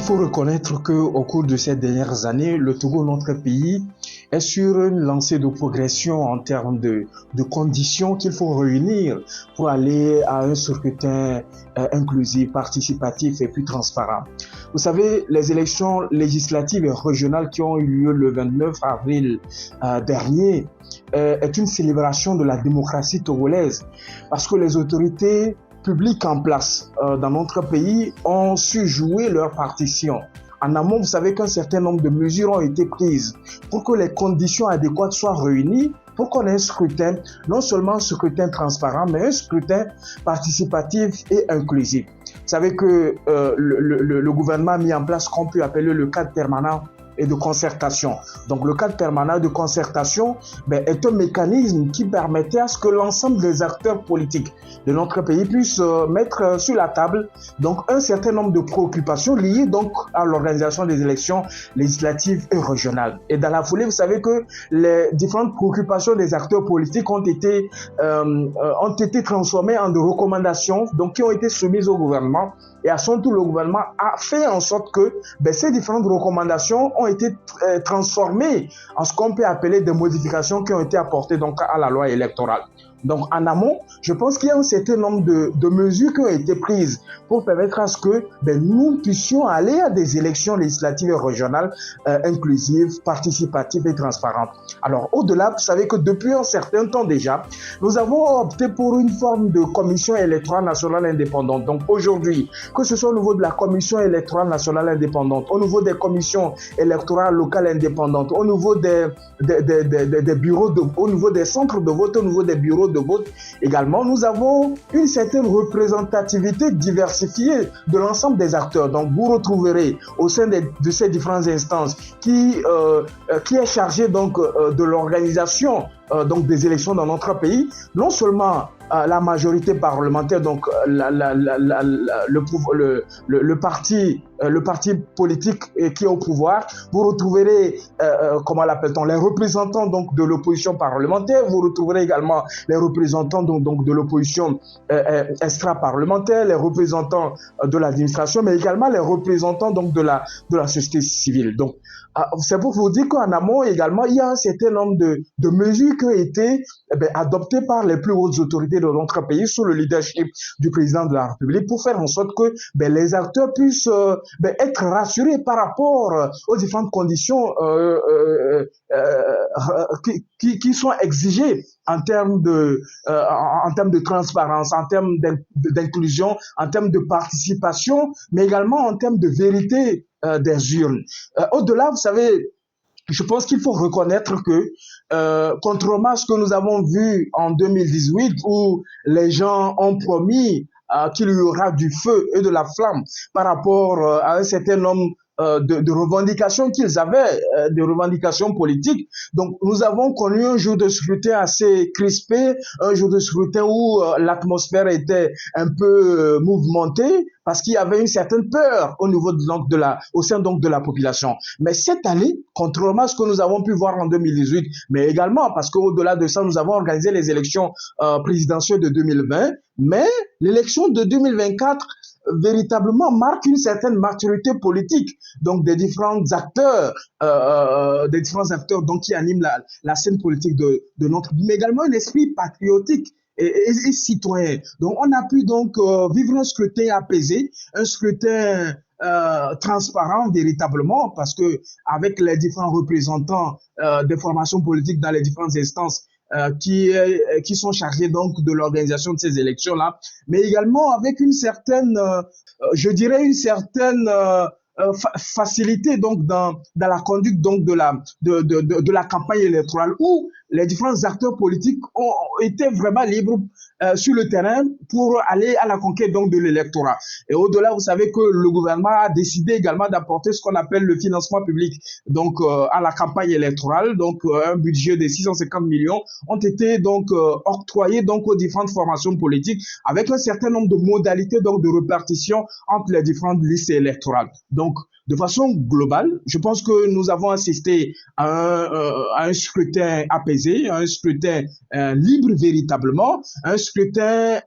Il faut reconnaître qu'au cours de ces dernières années, le Togo, notre pays, est sur une lancée de progression en termes de conditions qu'il faut réunir pour aller à un scrutin inclusif, participatif et puis transparent. Vous savez, les élections législatives et régionales qui ont eu lieu le 29 avril dernier est une célébration de la démocratie togolaise parce que les autorités publics en place dans notre pays ont su jouer leur partition. En amont, vous savez qu'un certain nombre de mesures ont été prises pour que les conditions adéquates soient réunies pour qu'on ait un scrutin, non seulement un scrutin transparent, mais un scrutin participatif et inclusif. Vous savez que le gouvernement a mis en place ce qu'on peut appeler le cadre permanent et de concertation. Donc le cadre permanent de concertation est un mécanisme qui permettait à ce que l'ensemble des acteurs politiques de notre pays puissent mettre sur la table donc un certain nombre de préoccupations liées donc à l'organisation des élections législatives et régionales. Et dans la foulée, vous savez que les différentes préoccupations des acteurs politiques ont été transformées en des recommandations donc qui ont été soumises au gouvernement. Et à son tour, le gouvernement a fait en sorte que ces différentes recommandations ont été transformées en ce qu'on peut appeler des modifications qui ont été apportées donc à la loi électorale. Donc en amont, je pense qu'il y a un certain nombre de mesures qui ont été prises pour permettre à ce que nous puissions aller à des élections législatives et régionales inclusives, participatives et transparentes. Alors au-delà, vous savez que depuis un certain temps déjà, nous avons opté pour une forme de commission électorale nationale indépendante. Donc aujourd'hui, que ce soit au niveau de la commission électorale nationale indépendante, au niveau des commissions électorales locales indépendantes, au niveau des bureaux, au niveau des centres de vote, au niveau des bureaux de vote également, nous avons une certaine représentativité diversifiée de l'ensemble des acteurs. Donc vous retrouverez au sein de ces différentes instances qui est chargée donc de l'organisation donc des élections dans notre pays, non seulement la majorité parlementaire, donc le parti politique qui est au pouvoir, vous retrouverez comment l'appelle-t-on, les représentants donc de l'opposition parlementaire, vous retrouverez également les représentants donc de l'opposition extra-parlementaire, les représentants de l'administration, mais également les représentants donc de la société civile. Donc c'est pour vous dire qu'en amont également, il y a un certain nombre de mesures qui ont été adoptées par les plus hautes autorités de notre pays sous le leadership du président de la République pour faire en sorte que les acteurs puissent être rassurés par rapport aux différentes conditions qui sont exigées en termes de transparence, en termes d'inclusion, en termes de participation, mais également en termes de vérité des urnes. Au-delà, vous savez, je pense qu'il faut reconnaître que, contrairement à ce que nous avons vu en 2018, où les gens ont promis qu'il y aura du feu et de la flamme par rapport à un certain nombre de revendications qu'ils avaient, des revendications politiques. Donc, nous avons connu un jour de scrutin assez crispé, un jour de scrutin où l'atmosphère était un peu mouvementée parce qu'il y avait une certaine peur au niveau au sein donc de la population. Mais cette année, contrairement à ce que nous avons pu voir en 2018, mais également parce qu'au-delà de ça, nous avons organisé les élections présidentielles de 2020, mais l'élection de 2024 véritablement marque une certaine maturité politique donc des différents acteurs donc qui animent la scène politique de notre pays, mais également un esprit patriotique et citoyen. Donc on a pu donc vivre un scrutin apaisé, un scrutin transparent véritablement, parce que avec les différents représentants des formations politiques dans les différentes instances qui sont chargés donc de l'organisation de ces élections-là, mais également avec une certaine, je dirais une certaine facilité donc dans la conduite donc de la campagne électorale, où les différents acteurs politiques ont été vraiment libres sur le terrain pour aller à la conquête donc de l'électorat. Et au-delà, vous savez que le gouvernement a décidé également d'apporter ce qu'on appelle le financement public donc à la campagne électorale. Donc un budget de 650 millions ont été donc octroyés donc aux différentes formations politiques avec un certain nombre de modalités donc de répartition entre les différentes listes électorales. Donc de façon globale, je pense que nous avons assisté à un scrutin apaisé, à un scrutin libre véritablement, un scrutin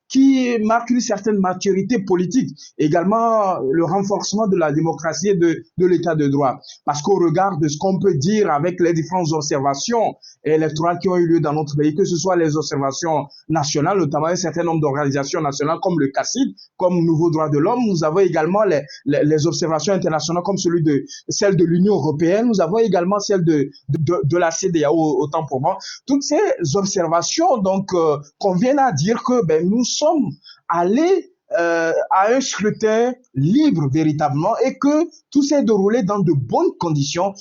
qui marque une certaine maturité politique, également le renforcement de la démocratie et de l'état de droit. Parce qu'au regard de ce qu'on peut dire avec les différentes observations électorales qui ont eu lieu dans notre pays, que ce soit les observations nationales, notamment un certain nombre d'organisations nationales comme le CACID, comme Nouveau Droit de l'Homme, nous avons également les observations internationales comme celle de l'Union européenne, nous avons également celle de la CEDEAO, autant pour moi. Toutes ces observations donc conviennent à dire que nous sommes allés à un scrutin libre véritablement et que tout s'est déroulé dans de bonnes conditions.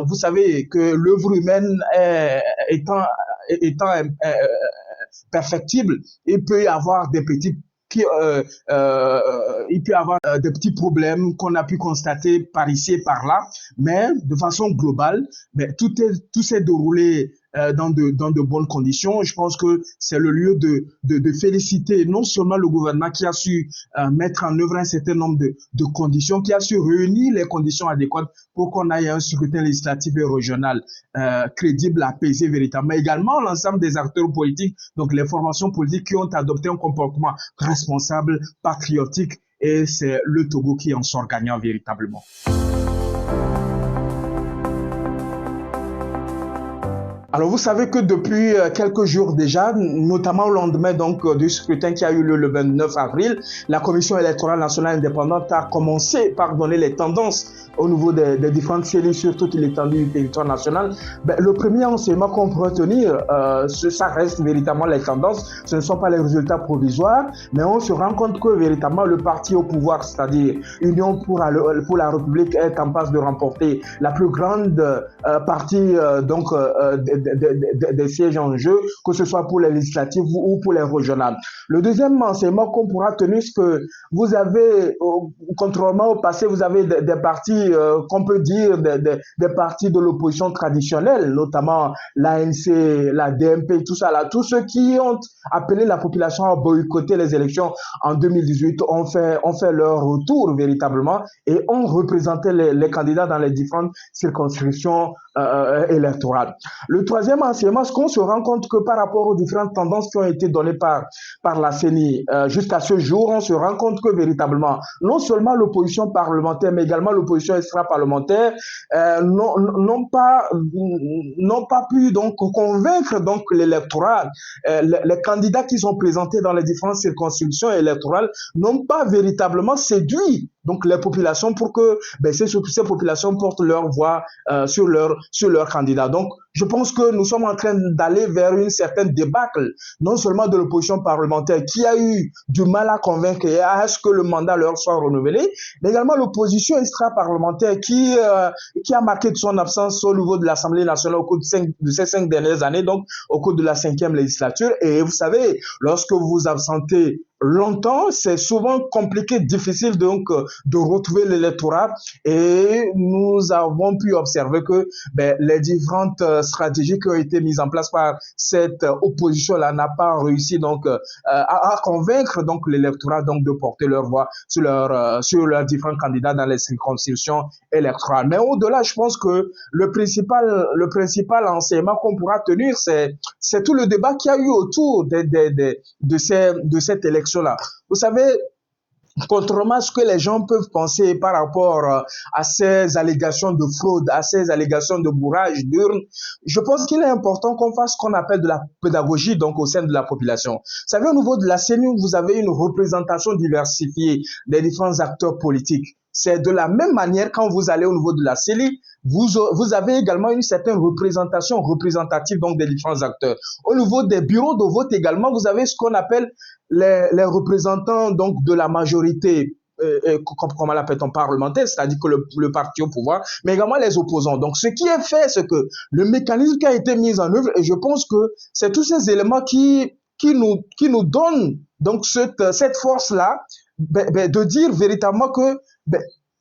Vous savez que l'œuvre humaine étant perfectible, il peut y avoir des petits il peut y avoir des petits problèmes qu'on a pu constater par ici et par là, mais de façon globale, tout s'est déroulé dans de bonnes conditions. Je pense que c'est le lieu de féliciter non seulement le gouvernement qui a su mettre en œuvre un certain nombre de conditions, qui a su réunir les conditions adéquates pour qu'on aille à un scrutin législatif et régional crédible, apaisé véritablement. Également, l'ensemble des acteurs politiques, donc les formations politiques qui ont adopté un comportement responsable, patriotique, et c'est le Togo qui en sort gagnant véritablement. Alors, vous savez que depuis quelques jours déjà, notamment au lendemain donc du scrutin qui a eu lieu le 29 avril, la Commission électorale nationale indépendante a commencé par donner les tendances au niveau des différentes séries sur toute l'étendue du territoire national. Le premier enseignement qu'on peut retenir, ça reste véritablement les tendances. Ce ne sont pas les résultats provisoires, mais on se rend compte que véritablement le parti au pouvoir, c'est-à-dire Union pour la République, est en passe de remporter la plus grande partie des sièges en jeu, que ce soit pour les législatives ou pour les régionales. Le deuxième enseignement qu'on pourra tenir, c'est que vous avez, contrairement au passé, vous avez des partis, qu'on peut dire, des partis de l'opposition traditionnelle, notamment l'ANC, la DMP, tout ça là, tous ceux qui ont appelé la population à boycotter les élections en 2018 ont fait leur retour véritablement et ont représenté les candidats dans les différentes circonscriptions électorales. Le troisième enseignement, c'est qu'on se rend compte que par rapport aux différentes tendances qui ont été données par la CENI jusqu'à ce jour, on se rend compte que véritablement, non seulement l'opposition parlementaire, mais également l'opposition extra-parlementaire n'ont pas pu donc convaincre donc l'électorat. Les candidats qui sont présentés dans les différentes circonscriptions électorales n'ont pas véritablement séduit donc les populations pour que ces populations portent leur voix sur leur candidat. Donc, je pense que nous sommes en train d'aller vers une certaine débâcle, non seulement de l'opposition parlementaire qui a eu du mal à convaincre et à ce que le mandat leur soit renouvelé, mais également l'opposition extra-parlementaire qui a marqué de son absence au niveau de l'Assemblée nationale au cours de ces 5 dernières années, donc au cours de la 5e législature. Et vous savez, lorsque vous vous absentez longtemps, c'est souvent compliqué, difficile donc de retrouver l'électorat, et nous avons pu observer que les différentes stratégies qui ont été mises en place par cette opposition-là n'a pas réussi donc à convaincre donc l'électorat donc de porter leur voix sur leurs différents candidats dans les circonscriptions électorales. Mais au-delà, je pense que le principal enseignement qu'on pourra tenir, c'est tout le débat qu'il y a eu autour de cette élection-là. Vous savez, contrairement à ce que les gens peuvent penser par rapport à ces allégations de fraude, à ces allégations de bourrage d'urnes, je pense qu'il est important qu'on fasse ce qu'on appelle de la pédagogie donc au sein de la population. Vous savez, au niveau de la CENI, vous avez une représentation diversifiée des différents acteurs politiques. C'est de la même manière quand vous allez au niveau de la CELI, vous avez également une certaine représentation représentative donc des différents acteurs. Au niveau des bureaux de vote également, vous avez ce qu'on appelle les représentants donc de la majorité, comment l'appelle-t-on, parlementaire, c'est-à-dire que le parti au pouvoir, mais également les opposants. Donc ce qui est fait, c'est que le mécanisme qui a été mis en œuvre, et je pense que c'est tous ces éléments qui nous donnent donc cette force-là, de dire véritablement que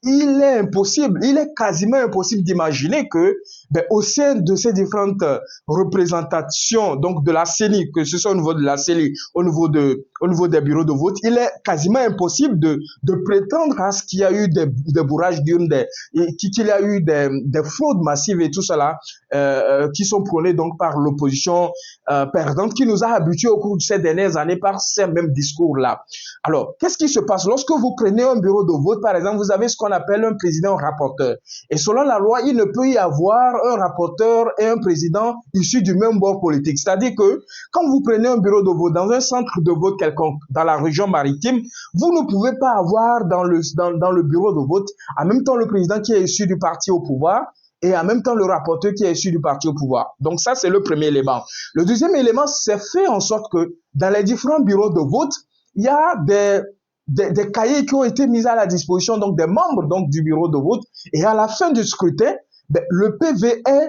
il est quasiment impossible d'imaginer que au sein de ces différentes représentations donc de la CENI, que ce soit au niveau de la CENI, au niveau au niveau des bureaux de vote, il est quasiment impossible de prétendre à ce qu'il y a eu des bourrages d'urnes, qu'il y a eu des fraudes massives et tout cela, qui sont prônées donc par l'opposition perdante, qui nous a habitués au cours de ces dernières années par ces mêmes discours-là. Alors, qu'est-ce qui se passe? Lorsque vous prenez un bureau de vote, par exemple, vous avez ce qu'on appelle un président rapporteur. Et selon la loi, il ne peut y avoir un rapporteur et un président issus du même bord politique. C'est-à-dire que quand vous prenez un bureau de vote dans un centre de vote quelconque, dans la région maritime, vous ne pouvez pas avoir dans le bureau de vote en même temps le président qui est issu du parti au pouvoir et en même temps le rapporteur qui est issu du parti au pouvoir. Donc ça, c'est le premier élément. Le deuxième élément, c'est fait en sorte que dans les différents bureaux de vote, il y a des cahiers qui ont été mis à la disposition donc des membres donc du bureau de vote, et à la fin du scrutin, le PV est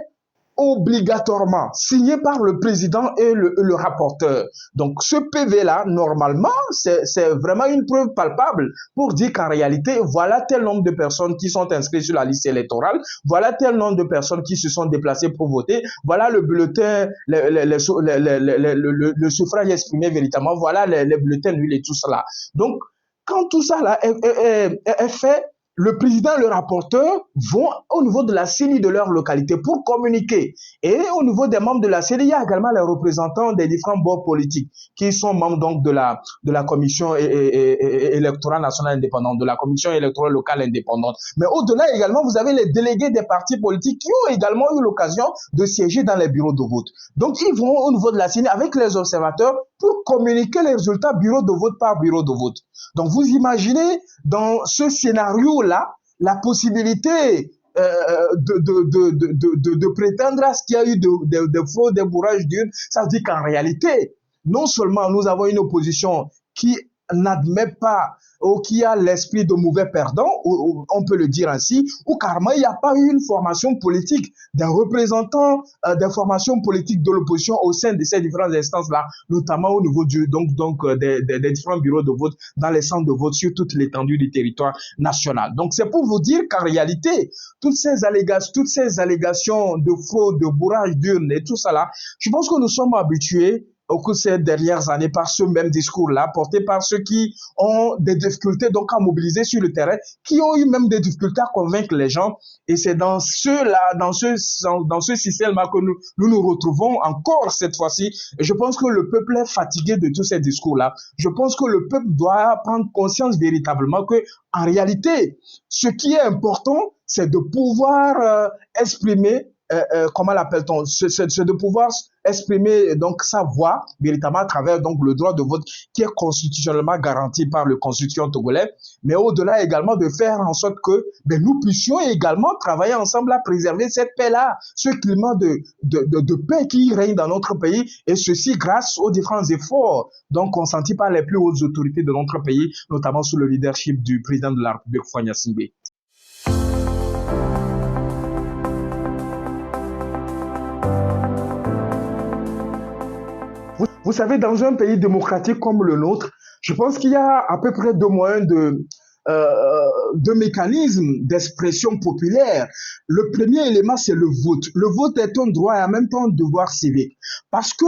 obligatoirement signé par le président et le rapporteur. Donc ce PV-là, normalement, c'est vraiment une preuve palpable pour dire qu'en réalité, voilà tel nombre de personnes qui sont inscrites sur la liste électorale, voilà tel nombre de personnes qui se sont déplacées pour voter, voilà le bulletin, le suffrage exprimé véritablement, voilà les bulletins nuls et tout cela. Donc, quand tout ça là est fait, le président et le rapporteur vont au niveau de la CENI de leur localité pour communiquer. Et au niveau des membres de la CENI, il y a également les représentants des différents bords politiques qui sont membres donc de la commission électorale nationale indépendante, de la commission électorale locale indépendante. Mais au-delà également, vous avez les délégués des partis politiques qui ont également eu l'occasion de siéger dans les bureaux de vote. Donc, ils vont au niveau de la CENI avec les observateurs pour communiquer les résultats bureau de vote par bureau de vote. Donc, vous imaginez dans ce scénario-là la possibilité de prétendre à ce qu'il y a eu de fraudes, des bourrages d'urnes. Ça veut dire qu'en réalité, non seulement nous avons une opposition qui n'admet pas ou qui a l'esprit de mauvais perdant, on peut le dire ainsi, ou carrément il n'y a pas eu une formation politique d'un représentant des formations politiques de l'opposition au sein de ces différentes instances-là, notamment au niveau des différents bureaux de vote dans les centres de vote sur toute l'étendue du territoire national. Donc c'est pour vous dire qu'en réalité, toutes ces allégations de fraude, de bourrage d'urnes et tout ça là, je pense que nous sommes habitués au cours de ces dernières années par ce même discours-là, porté par ceux qui ont des difficultés donc à mobiliser sur le terrain, qui ont eu même des difficultés à convaincre les gens. Et c'est dans ce système-là que nous retrouvons encore cette fois-ci. Et je pense que le peuple est fatigué de tous ces discours-là. Je pense que le peuple doit prendre conscience véritablement que, en réalité, ce qui est important, c'est de pouvoir exprimer comment l'appelle-t-on, c'est de pouvoir exprimer donc sa voix véritablement à travers donc le droit de vote qui est constitutionnellement garanti par le constitution togolais, mais au-delà également de faire en sorte que nous puissions également travailler ensemble à préserver cette paix-là, ce climat de paix qui règne dans notre pays, et ceci grâce aux différents efforts donc consentis par les plus hautes autorités de notre pays, notamment sous le leadership du président de la République, Faure Gnassingbé. Vous savez, dans un pays démocratique comme le nôtre, je pense qu'il y a à peu près deux moyens de mécanismes d'expression populaire. Le premier élément, c'est le vote. Le vote est un droit et en même temps un devoir civique. Parce que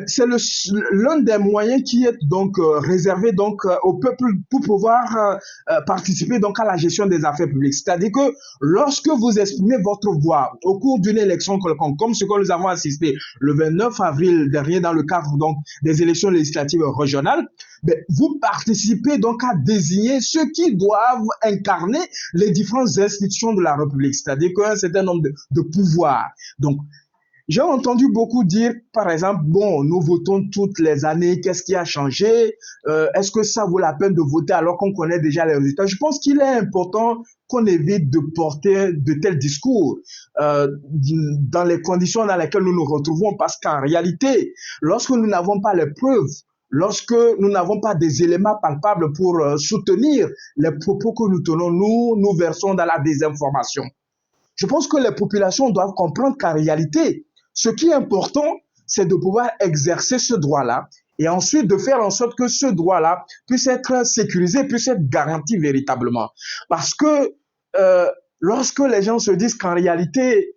c'est l'un des moyens qui est donc réservé donc au peuple pour pouvoir participer donc à la gestion des affaires publiques. C'est-à-dire que lorsque vous exprimez votre voix au cours d'une élection quelconque, comme ce que nous avons assisté le 29 avril dernier dans le cadre donc des élections législatives régionales, vous participez donc à désigner ceux qui doivent incarner les différentes institutions de la République, c'est-à-dire qu'un certain nombre de pouvoirs. Donc, j'ai entendu beaucoup dire, par exemple, bon, nous votons toutes les années, qu'est-ce qui a changé? Est-ce que ça vaut la peine de voter alors qu'on connaît déjà les résultats? Je pense qu'il est important qu'on évite de porter de tels discours dans les conditions dans lesquelles nous nous retrouvons, parce qu'en réalité, lorsque nous n'avons pas les preuves, lorsque nous n'avons pas des éléments palpables pour soutenir les propos que nous tenons, nous versons dans la désinformation. Je pense que les populations doivent comprendre qu'en réalité, ce qui est important, c'est de pouvoir exercer ce droit-là et ensuite de faire en sorte que ce droit-là puisse être sécurisé, puisse être garanti véritablement. Parce que lorsque les gens se disent qu'en réalité,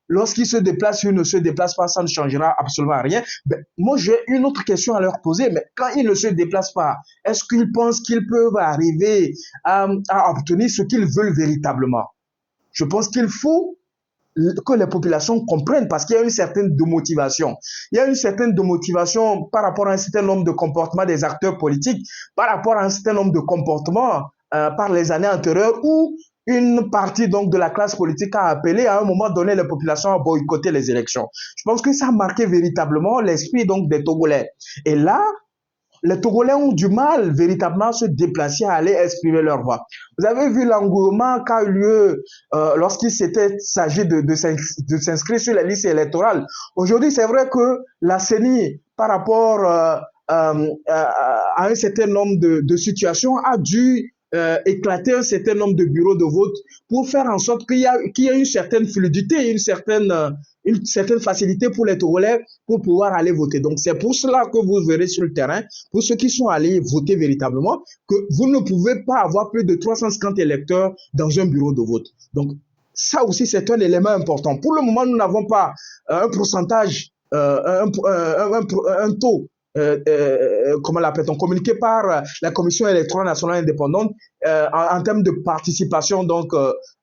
lorsqu'ils se déplacent, ils ne se déplacent pas, ça ne changera absolument rien. Ben, moi, j'ai une autre question à leur poser, mais quand ils ne se déplacent pas, est-ce qu'ils pensent qu'ils peuvent arriver à obtenir ce qu'ils veulent véritablement? Je pense qu'il faut que les populations comprennent parce qu'il y a une certaine démotivation. Il y a une certaine démotivation par rapport à un certain nombre de comportements des acteurs politiques, par rapport à un certain nombre de comportements par les années antérieures où une partie donc de la classe politique a appelé à un moment donné les populations à boycotter les élections. Je pense que ça a marqué véritablement l'esprit donc des Togolais. Et là, les Togolais ont du mal véritablement à se déplacer, à aller exprimer leur voix. Vous avez vu l'engouement qu'a eu lieu lorsqu'il s'était s'agit de s'inscrire sur la liste électorale. Aujourd'hui, c'est vrai que la CENI, par rapport à un certain nombre de situations, a dû éclater un certain nombre de bureaux de vote pour faire en sorte qu'il y ait une certaine fluidité, une certaine facilité pour les Togolais pour pouvoir aller voter. Donc, c'est pour cela que vous verrez sur le terrain, pour ceux qui sont allés voter véritablement, que vous ne pouvez pas avoir plus de 350 électeurs dans un bureau de vote. Donc, ça aussi, c'est un élément important. Pour le moment, nous n'avons pas un pourcentage, un taux comment l'appelle-t-on, communiqué par la Commission électorale nationale indépendante en termes de participation donc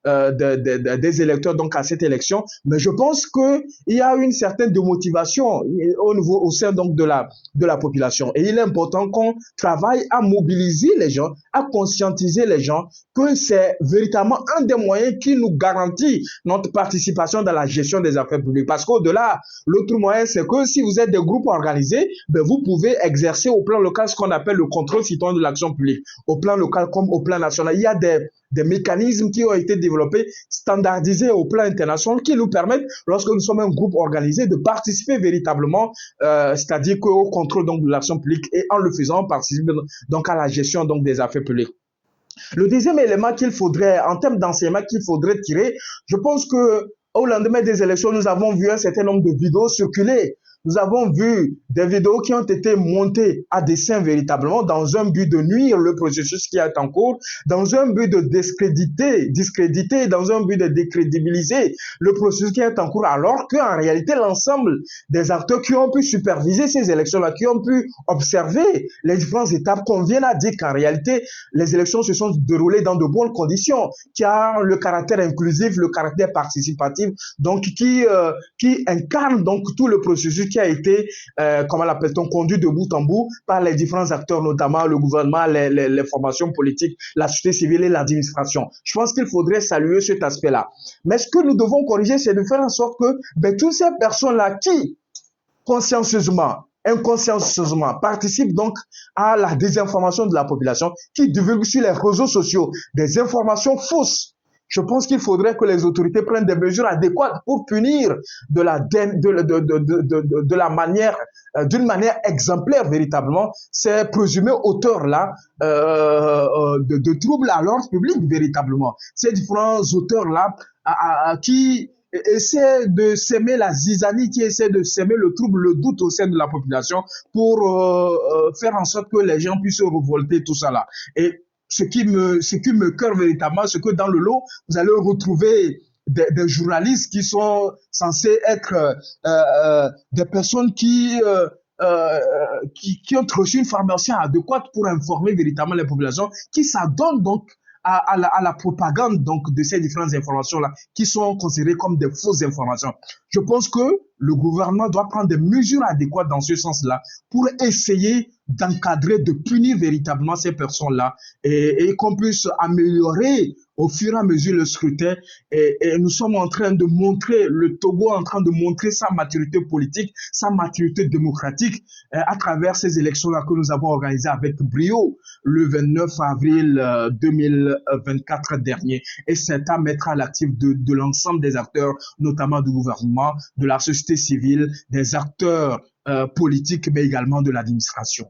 des électeurs donc à cette élection. Mais je pense que il y a une certaine démotivation au sein donc de la population. Et il est important qu'on travaille à mobiliser les gens, à conscientiser les gens que c'est véritablement un des moyens qui nous garantit notre participation dans la gestion des affaires publiques. Parce qu'au-delà, l'autre moyen, c'est que si vous êtes des groupes organisés, ben vous pouvez exercer au plan local ce qu'on appelle le contrôle citoyen de l'action publique. Au plan local comme au plan national, il y a des mécanismes qui ont été développés, standardisés au plan international, qui nous permettent, lorsque nous sommes un groupe organisé, de participer véritablement, c'est-à-dire qu'au contrôle donc, de l'action publique, et en le faisant, on participe donc à la gestion donc, des affaires publiques. Le deuxième élément qu'il faudrait, en termes d'enseignement qu'il faudrait tirer, je pense que au lendemain des élections, nous avons vu un certain nombre de vidéos circuler. Nous avons vu des vidéos qui ont été montées à dessein véritablement dans un but de nuire le processus qui est en cours, dans un but de discréditer, dans un but de décrédibiliser le processus qui est en cours, alors qu'en réalité, l'ensemble des acteurs qui ont pu superviser ces élections-là, qui ont pu observer les différentes étapes, qu'on vient à dire qu'en réalité, les élections se sont déroulées dans de bonnes conditions, qui a le caractère inclusif, le caractère participatif, donc qui incarne donc tout le processus qui a été, comment l'appelle-t-on, conduit de bout en bout par les différents acteurs, notamment le gouvernement, les formations politiques, la société civile et l'administration. Je pense qu'il faudrait saluer cet aspect-là. Mais ce que nous devons corriger, c'est de faire en sorte que toutes ces personnes-là qui, consciencieusement, inconsciencieusement, participent donc à la désinformation de la population, qui divulguent sur les réseaux sociaux des informations fausses. Je pense qu'il faudrait que les autorités prennent des mesures adéquates pour punir de la manière, d'une manière exemplaire véritablement, ces présumés auteurs-là de troubles à l'ordre public véritablement. Ces différents auteurs-là qui essaient de s'aimer la zizanie, qui essaient de s'aimer le trouble, le doute au sein de la population pour faire en sorte que les gens puissent se révolter, tout ça là. Et ce qui me cœur véritablement, c'est que dans le lot, vous allez retrouver des journalistes qui sont censés être des personnes qui ont reçu une formation adéquate pour informer véritablement les populations, qui s'adonnent donc à la propagande donc de ces différentes informations-là, qui sont considérées comme des fausses informations. Je pense que le gouvernement doit prendre des mesures adéquates dans ce sens-là pour essayer d'encadrer, de punir véritablement ces personnes-là et qu'on puisse améliorer au fur et à mesure le scrutin. Et nous sommes en train de montrer, le Togo est en train de montrer sa maturité politique, sa maturité démocratique à travers ces élections-là que nous avons organisées avec brio le 29 avril 2024 dernier. Et c'est à mettre à l'actif de l'ensemble des acteurs, notamment du gouvernement, de la société civile, des acteurs politiques, mais également de l'administration.